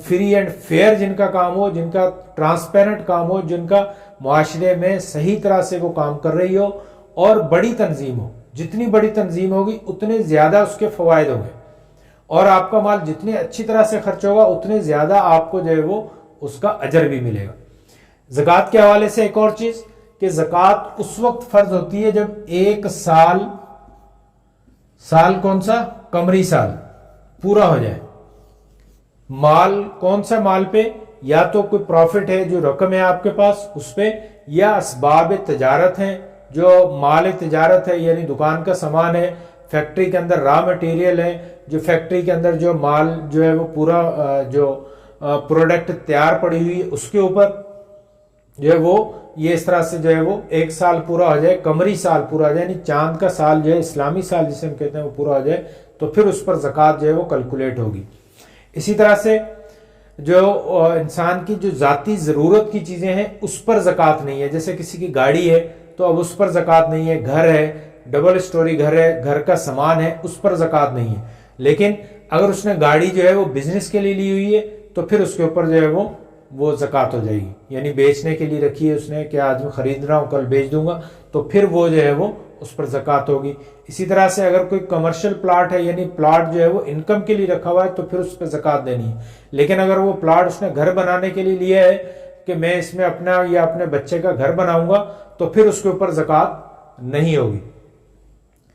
فری اینڈ فیئر جن کا کام ہو، جن کا ٹرانسپیرنٹ کام ہو، جن کا معاشرے میں صحیح طرح سے وہ کام کر رہی ہو، اور بڑی تنظیم ہو۔ جتنی بڑی تنظیم ہوگی اتنے زیادہ اس کے فوائد ہوں گے، اور آپ کا مال جتنی اچھی طرح سے خرچ ہوگا اتنے زیادہ آپ کو جو ہے وہ اس کا اجر بھی ملے گا۔ زکوٰۃ کے حوالے سے ایک اور چیز کہ زکوٰۃ اس وقت فرض ہوتی ہے جب ایک سال کون سا؟ قمری سال پورا ہو جائے۔ مال کون سا مال پہ؟ یا تو کوئی پروفٹ ہے جو رقم ہے آپ کے پاس اس پہ، یا اسباب تجارت ہیں، جو مال تجارت ہے یعنی دکان کا سامان ہے، فیکٹری کے اندر را مٹیریل ہے، جو فیکٹری کے اندر جو مال جو ہے وہ پورا جو پروڈکٹ تیار پڑی ہوئی ہے اس کے اوپر جو ہے وہ یہ اس طرح سے جو ہے وہ ایک سال پورا ہو جائے، قمری سال پورا ہو جائے، یعنی چاند کا سال جو ہے اسلامی سال جسے ہم کہتے ہیں وہ پورا ہو جائے، تو پھر اس پر زکوٰۃ جو ہے وہ کیلکولیٹ ہوگی۔ اسی طرح سے جو انسان کی جو ذاتی ضرورت کی چیزیں ہیں اس پر زکوٰۃ نہیں ہے، جیسے کسی کی گاڑی ہے تو اب اس پر زکوٰۃ نہیں ہے، گھر ہے، ڈبل اسٹوری گھر ہے، گھر کا سامان ہے، اس پر زکوٰۃ نہیں ہے۔ لیکن اگر اس نے گاڑی جو ہے وہ بزنس کے لیے لی ہوئی ہے تو پھر اس کے اوپر جو ہے وہ زکوٰۃ ہو جائے گی، یعنی بیچنے کے لیے رکھی ہے اس نے کہ آج میں خرید رہا ہوں کل بیچ دوں گا، تو پھر وہ جو ہے وہ اس پر زکوٰۃ ہوگی۔ اسی طرح سے اگر کوئی کمرشل پلاٹ ہے، یعنی پلاٹ جو ہے وہ انکم کے لیے رکھا ہوا ہے، تو پھر اس پہ زکوٰۃ دینی ہے۔ لیکن اگر وہ پلاٹ اس نے گھر بنانے کے لیے لیا ہے کہ میں اس میں اپنا یا اپنے بچے کا گھر بناؤں گا، تو پھر اس کے اوپر زکوٰۃ نہیں ہوگی۔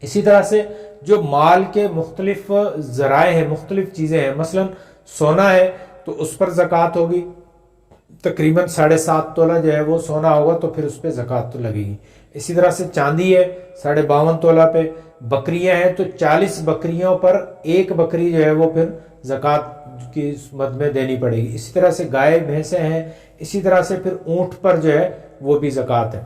اسی طرح سے جو مال کے مختلف ذرائع ہیں، مختلف چیزیں ہیں، مثلا سونا ہے تو اس پر زکوٰۃ ہوگی، تقریباً 7.5 تولہ جو ہے وہ سونا ہوگا تو پھر اس پہ زکوٰۃ تو لگے گی۔ اسی طرح سے چاندی ہے 52.5 تولہ پہ، بکریاں ہیں تو 40 بکریوں پر ایک بکری جو ہے وہ پھر زکوٰۃ کی مد میں دینی پڑے گی۔ اسی طرح سے گائے بھینسیں ہیں، اسی طرح سے پھر اونٹ پر جو ہے وہ بھی زکوٰۃ ہے۔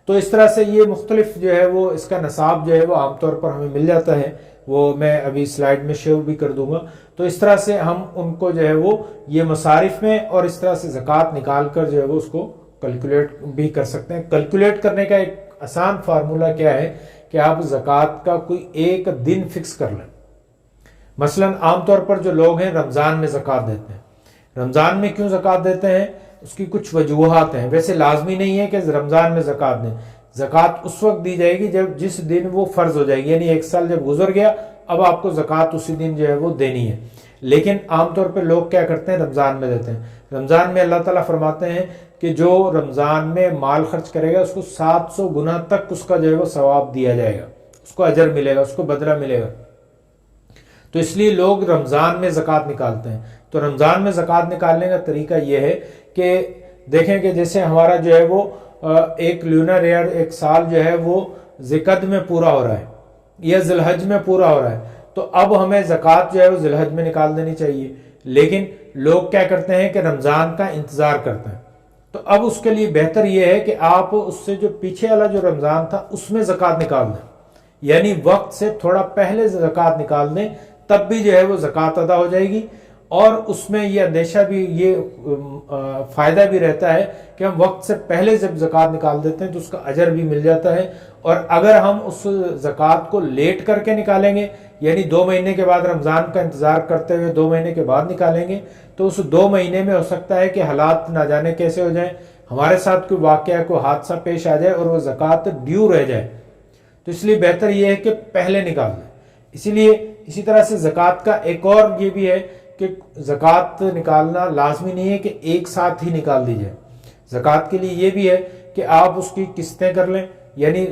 تو اس طرح سے یہ مختلف جو ہے وہ اس کا نصاب جو ہے وہ عام طور پر ہمیں مل جاتا ہے، وہ میں ابھی سلائیڈ میں شو بھی کر دوں گا۔ تو اس طرح سے ہم ان کو جو ہے وہ یہ مصارف میں اور اس طرح سے زکوٰۃ نکال کر جو ہے وہ اس کو کیلکولیٹ بھی کر سکتے ہیں۔ کیلکولیٹ کرنے کا ایک آسان فارمولہ کیا ہے کہ آپ زکوٰۃ کا کوئی ایک دن فکس کر لیں۔ مثلا عام طور پر جو لوگ ہیں رمضان میں زکوٰۃ دیتے ہیں۔ رمضان میں کیوں زکوٰۃ دیتے ہیں؟ اس کی کچھ وجوہات ہیں۔ ویسے لازمی نہیں ہے کہ رمضان میں زکوٰۃ دیں، زکوٰۃ اس وقت دی جائے گی جس دن وہ فرض ہو جائے گی، یعنی ایک سال جب گزر گیا اب آپ کو زکوٰۃ اسی دن جو ہے وہ دینی ہے۔ لیکن عام طور پہ لوگ کیا کرتے ہیں؟ رمضان میں دیتے ہیں۔ رمضان میں اللہ تعالیٰ فرماتے ہیں کہ جو رمضان میں مال خرچ کرے گا اس کو 700 گنا تک اس کا جو ہے وہ ثواب دیا جائے گا، اس کو اجر ملے گا، اس کو بدلہ ملے گا۔ تو اس لیے لوگ رمضان میں زکوٰۃ نکالتے ہیں۔ تو رمضان میں زکوٰۃ نکالنے کا طریقہ یہ ہے کہ کہ دیکھیں کہ جیسے ہمارا جو ہے وہ ایک لونر ایئر، ایک سال جو ہے وہ ذی-القعدہ میں پورا ہو رہا ہے یا ذی الحج میں پورا ہو رہا ہے، تو اب ہمیں زکوٰۃ جو ہے وہ ذی الحج میں نکال دینی چاہیے، لیکن لوگ کیا کرتے ہیں کہ رمضان کا انتظار کرتے ہیں. تو اب اس کے لیے بہتر یہ ہے کہ آپ اس سے جو پیچھے والا جو رمضان تھا اس میں زکوٰۃ نکال دیں، یعنی وقت سے تھوڑا پہلے زکوٰۃ نکال دیں، تب بھی جو ہے وہ زکوٰۃ ادا ہو جائے گی. اور اس میں یہ اندیشہ بھی، یہ فائدہ بھی رہتا ہے کہ ہم وقت سے پہلے جب زکوٰۃ نکال دیتے ہیں تو اس کا اجر بھی مل جاتا ہے. اور اگر ہم اس زکوٰۃ کو لیٹ کر کے نکالیں گے، یعنی 2 مہینے کے بعد رمضان کا انتظار کرتے ہوئے 2 مہینے کے بعد نکالیں گے، تو اس 2 مہینے میں ہو سکتا ہے کہ حالات نہ جانے کیسے ہو جائیں، ہمارے ساتھ کوئی واقعہ، کوئی حادثہ پیش آ جائے اور وہ زکوٰۃ ڈیو رہ جائے. تو اس لیے بہتر یہ ہے کہ پہلے نکال دیں. اسی طرح سے زکوٰۃ کا ایک اور یہ بھی ہے کہ زکوٰۃ نکالنا لازمی نہیں ہے کہ ایک ساتھ ہی نکال دی جائے. زکوٰۃ کے لیے یہ بھی ہے کہ آپ اس کی قسطیں کر لیں، یعنی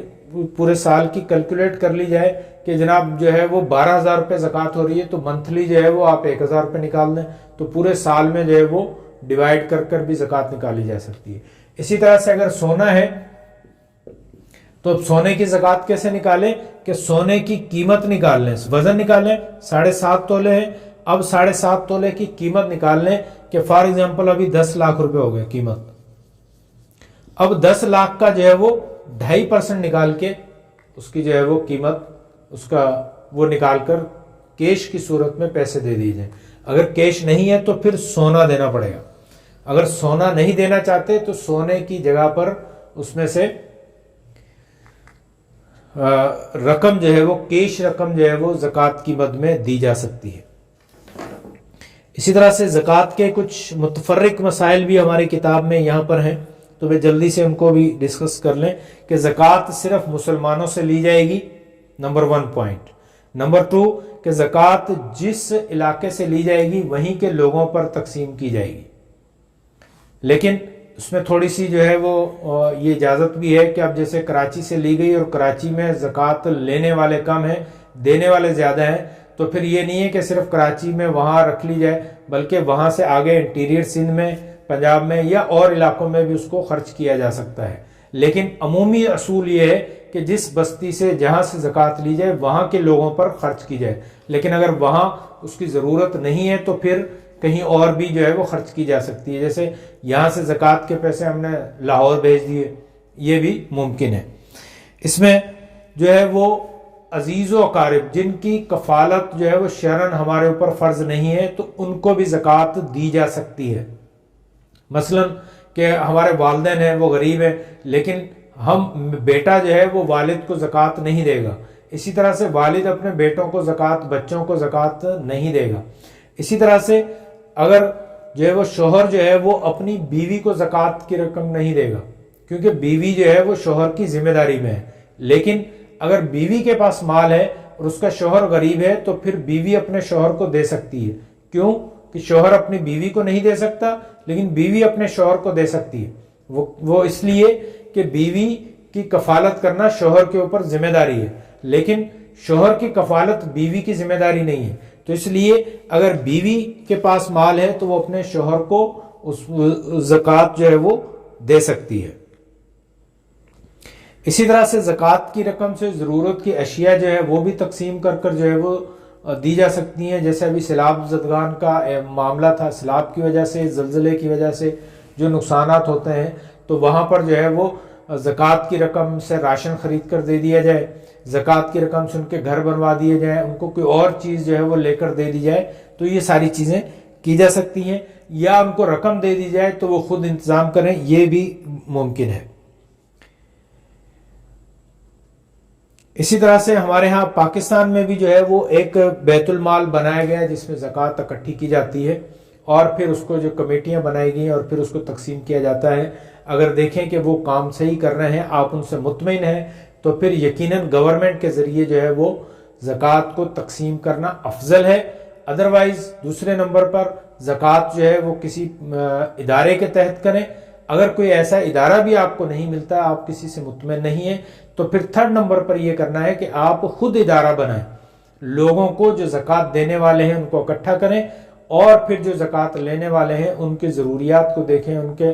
پورے سال کی کیلکولیٹ کر لی جائے کہ جناب جو ہے وہ 12,000 روپے زکوٰۃ ہو رہی ہے، تو منتھلی جو ہے وہ آپ 1,000 روپے نکال دیں، تو پورے سال میں جو ہے وہ ڈیوائڈ کر کر بھی زکوٰۃ نکالی جا سکتی ہے. اسی طرح سے اگر سونا ہے تو اب سونے کی زکوٰۃ کیسے نکالیں کہ سونے کی قیمت نکال لیں، وزن نکالیں. 7.5 تولے ہے، اب 7.5 تولے کی قیمت نکال لیں کہ فار ایگزامپل ابھی 10 لاکھ روپے ہو گئے قیمت. اب 10 لاکھ کا جو ہے وہ 2.5% نکال کے اس کی جو ہے وہ قیمت، اس کا وہ نکال کر کیش کی صورت میں پیسے دے دیجئے. اگر کیش نہیں ہے تو پھر سونا دینا پڑے گا. اگر سونا نہیں دینا چاہتے تو سونے کی جگہ پر اس میں سے رقم جو ہے وہ کیش رقم جو ہے وہ زکوٰۃ کی مد میں دی جا سکتی ہے. اسی طرح سے زکوٰۃ کے کچھ متفرق مسائل بھی ہماری کتاب میں یہاں پر ہیں، تو میں جلدی سے ان کو بھی ڈسکس کر لیں کہ زکوٰۃ صرف مسلمانوں سے لی جائے گی، نمبر 1 پوائنٹ. نمبر 2 کہ زکوٰۃ جس علاقے سے لی جائے گی وہیں کے لوگوں پر تقسیم کی جائے گی، لیکن اس میں تھوڑی سی جو ہے وہ یہ اجازت بھی ہے کہ اب جیسے کراچی سے لی گئی اور کراچی میں زکوٰۃ لینے والے کم ہیں، دینے والے زیادہ ہیں، تو پھر یہ نہیں ہے کہ صرف کراچی میں وہاں رکھ لی جائے، بلکہ وہاں سے آگے انٹیریئر سندھ میں، پنجاب میں یا اور علاقوں میں بھی اس کو خرچ کیا جا سکتا ہے. لیکن عمومی اصول یہ ہے کہ جس بستی سے جہاں سے زکوٰۃ لی جائے وہاں کے لوگوں پر خرچ کی جائے، لیکن اگر وہاں اس کی ضرورت نہیں ہے تو پھر کہیں اور بھی جو ہے وہ خرچ کی جا سکتی ہے. جیسے یہاں سے زکوٰۃ کے پیسے ہم نے لاہور بھیج دیے، یہ بھی ممکن ہے. اس میں جو ہے وہ عزیز و اقارب جن کی کفالت جو ہے وہ شرعاً ہمارے اوپر فرض نہیں ہے تو ان کو بھی زکوٰۃ دی جا سکتی ہے. مثلا کہ ہمارے والدین ہیں، وہ غریب ہیں، لیکن ہم بیٹا جو ہے وہ والد کو زکوٰۃ نہیں دے گا، اسی طرح سے والد اپنے بیٹوں کو زکوٰۃ، بچوں کو زکوٰۃ نہیں دے گا. اسی طرح سے اگر جو ہے وہ شوہر جو ہے وہ اپنی بیوی کو زکوٰۃ کی رقم نہیں دے گا، کیونکہ بیوی جو ہے وہ شوہر کی ذمہ داری میں ہے. لیکن اگر بیوی کے پاس مال ہے اور اس کا شوہر غریب ہے تو پھر بیوی اپنے شوہر کو دے سکتی ہے. کیوں کہ شوہر اپنی بیوی کو نہیں دے سکتا لیکن بیوی اپنے شوہر کو دے سکتی ہے. وہ اس لیے کہ بیوی کی کفالت کرنا شوہر کے اوپر ذمہ داری ہے، لیکن شوہر کی کفالت بیوی کی ذمہ داری نہیں ہے. تو اس لیے اگر بیوی کے پاس مال ہے تو وہ اپنے شوہر کو اس زکوٰۃ جو ہے وہ دے سکتی ہے. اسی طرح سے زکوٰۃ کی رقم سے ضرورت کی اشیاء جو ہے وہ بھی تقسیم کر کر جو ہے وہ دی جا سکتی ہیں. جیسے ابھی سیلاب زدگان کا معاملہ تھا، سیلاب کی وجہ سے، زلزلے کی وجہ سے جو نقصانات ہوتے ہیں، تو وہاں پر جو ہے وہ زکوٰۃ کی رقم سے راشن خرید کر دے دیا جائے، زکوٰۃ کی رقم سے ان کے گھر بنوا دیے جائیں، ان کو کوئی اور چیز جو ہے وہ لے کر دے دی جائے. تو یہ ساری چیزیں کی جا سکتی ہیں، یا ان کو رقم دے دی جائے تو وہ خود انتظام کریں، یہ بھی ممکن ہے. اسی طرح سے ہمارے ہاں پاکستان میں بھی جو ہے وہ ایک بیت المال بنایا گیا ہے جس میں زکوٰۃ اکٹھی کی جاتی ہے، اور پھر اس کو جو کمیٹیاں بنائی گئی ہیں اور پھر اس کو تقسیم کیا جاتا ہے. اگر دیکھیں کہ وہ کام صحیح کر رہے ہیں، آپ ان سے مطمئن ہیں، تو پھر یقیناً گورنمنٹ کے ذریعے جو ہے وہ زکوٰۃ کو تقسیم کرنا افضل ہے. ادروائز دوسرے نمبر پر زکوٰۃ جو ہے وہ کسی ادارے کے تحت کریں. اگر کوئی ایسا ادارہ بھی آپ کو نہیں ملتا، آپ کسی سے مطمئن نہیں ہیں، تو پھر 3rd نمبر پر یہ کرنا ہے کہ آپ خود ادارہ بنائیں، لوگوں کو جو زکوٰۃ دینے والے ہیں ان کو اکٹھا کریں اور پھر جو زکوٰۃ لینے والے ہیں ان کے ضروریات کو دیکھیں، ان کے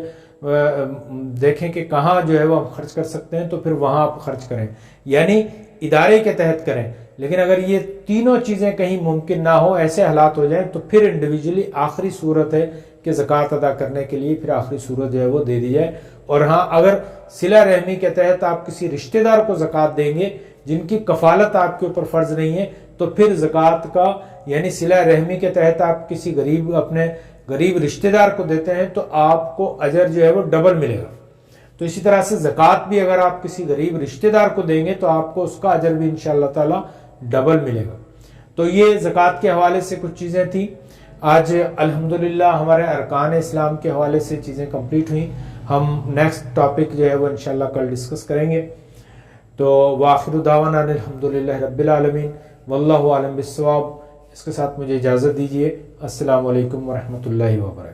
دیکھیں کہ کہاں جو ہے وہ ہم خرچ کر سکتے ہیں تو پھر وہاں آپ خرچ کریں، یعنی ادارے کے تحت کریں۔ لیکن اگر یہ تینوں چیزیں کہیں ممکن نہ ہو، ایسے حالات ہو جائیں، تو پھر انڈیویجولی آخری صورت ہے کہ زکوٰۃ ادا کرنے کے لیے پھر آخری صورت جو ہے وہ دے دی جائے۔ اور ہاں، اگر صلہ رحمی کے تحت آپ کسی رشتہ دار کو زکوٰۃ دیں گے جن کی کفالت آپ کے اوپر فرض نہیں ہے، تو پھر زکوٰۃ کا یعنی صلہ رحمی کے تحت آپ کسی اپنے غریب رشتہ دار کو دیتے ہیں تو آپ کو اجر جو ہے وہ ڈبل ملے گا۔ تو اسی طرح سے زکوٰۃ بھی اگر آپ کسی غریب رشتہ دار کو دیں گے تو آپ کو اس کا اجر بھی انشاءاللہ تعالی ڈبل ملے گا۔ تو یہ زکوٰۃ کے حوالے سے کچھ چیزیں تھیں۔ آج الحمدللہ ہمارے ارکان اسلام کے حوالے سے چیزیں کمپلیٹ ہوئیں۔ ہم نیکسٹ ٹاپک جو ہے وہ انشاءاللہ کل ڈسکس کریں گے۔ تو وآخر دعوانا الحمدللہ رب العالمین واللہ اعلم بالصواب۔ اس کے ساتھ مجھے اجازت دیجیے۔ السلام علیکم ورحمۃ اللہ وبرکاتہ۔